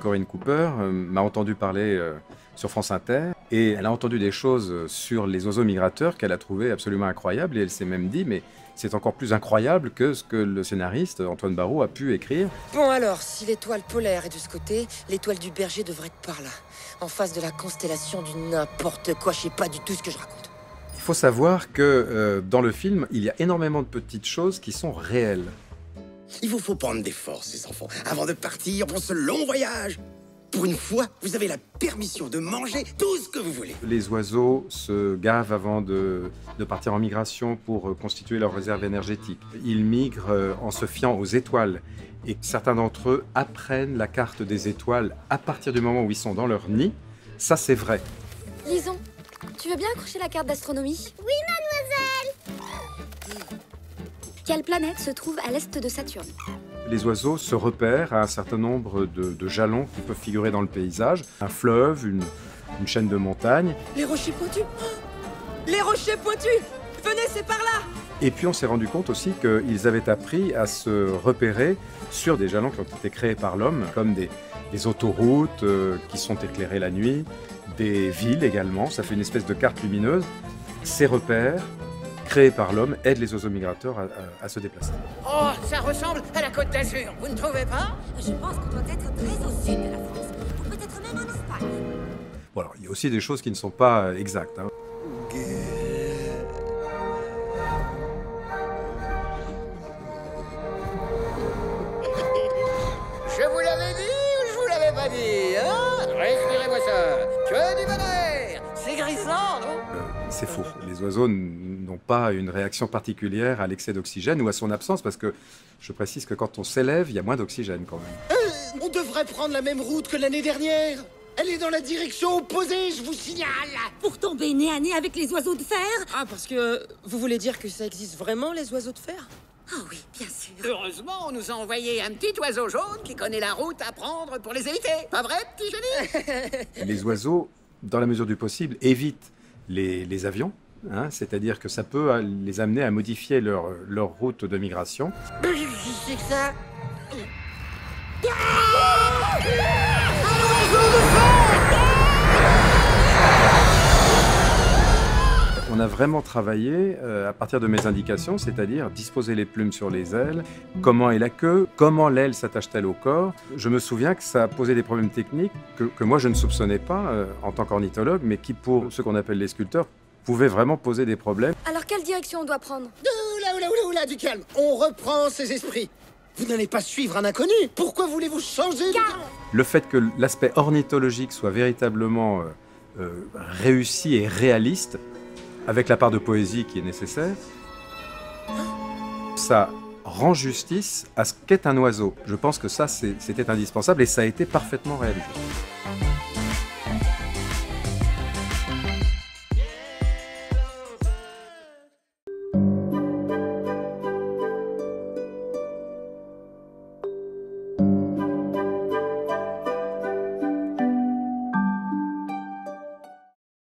Corinne Cooper m'a entendu parler sur France Inter et elle a entendu des choses sur les oiseaux migrateurs qu'elle a trouvées absolument incroyables et elle s'est même dit mais c'est encore plus incroyable que ce que le scénariste Antoine Barraud a pu écrire. Bon alors, si l'étoile polaire est de ce côté, l'étoile du berger devrait être par là, en face de la constellation du n'importe quoi, je sais pas du tout ce que je raconte. Il faut savoir que dans le film, il y a énormément de petites choses qui sont réelles. Il vous faut prendre des forces, les enfants, avant de partir pour ce long voyage. Pour une fois, vous avez la permission de manger tout ce que vous voulez. Les oiseaux se gavent avant de partir en migration pour constituer leur réserve énergétique. Ils migrent en se fiant aux étoiles. Et certains d'entre eux apprennent la carte des étoiles à partir du moment où ils sont dans leur nid. Ça, c'est vrai. Lison, tu veux bien accrocher la carte d'astronomie? Oui, mademoiselle. Quelle planète se trouve à l'est de Saturne? Les oiseaux se repèrent à un certain nombre de jalons qui peuvent figurer dans le paysage. Un fleuve, une chaîne de montagnes. Les rochers pointus! Les rochers pointus! Venez, c'est par là! Et puis on s'est rendu compte aussi qu'ils avaient appris à se repérer sur des jalons qui ont été créés par l'homme, comme des autoroutes qui sont éclairées la nuit, des villes également. Ça fait une espèce de carte lumineuse. Ces repères créés par l'homme aident les oiseaux migrateurs à se déplacer. Oh, ça ressemble à la Côte d'Azur, vous ne trouvez pas? Je pense qu'on doit être très au sud de la France, ou peut-être même en Espagne. Bon alors, il y a aussi des choses qui ne sont pas exactes. Hein. Je vous l'avais dit ou je vous l'avais pas dit, hein? Respirez-moi ça. Que du bonheur. C'est grisant, non? C'est faux. Les oiseaux n'ont pas une réaction particulière à l'excès d'oxygène ou à son absence, parce que je précise que quand on s'élève, il y a moins d'oxygène quand même. On devrait prendre la même route que l'année dernière. Elle est dans la direction opposée, je vous signale. Pour tomber nez à nez avec les oiseaux de fer? Ah, parce que vous voulez dire que ça existe vraiment, les oiseaux de fer? Ah oui, bien sûr. Heureusement, on nous a envoyé un petit oiseau jaune qui connaît la route à prendre pour les éviter. Pas vrai, petit génie? Les oiseaux, dans la mesure du possible, évitent les avions. Hein, c'est-à-dire que ça peut les amener à modifier leur route de migration. C'est que ça. On a vraiment travaillé à partir de mes indications, c'est-à-dire disposer les plumes sur les ailes, comment est la queue, comment l'aile s'attache-t-elle au corps. Je me souviens que ça a posé des problèmes techniques que moi je ne soupçonnais pas en tant qu'ornithologue, mais qui pour ceux qu'on appelle les sculpteurs pouvaient vraiment poser des problèmes. Alors quelle direction on doit prendre? Oula, du calme. On reprend ses esprits. Vous n'allez pas suivre un inconnu. Pourquoi voulez-vous changer de... Le fait que l'aspect ornithologique soit véritablement réussi et réaliste, avec la part de poésie qui est nécessaire, ça rend justice à ce qu'est un oiseau. Je pense que ça, c'était indispensable et ça a été parfaitement réalisé.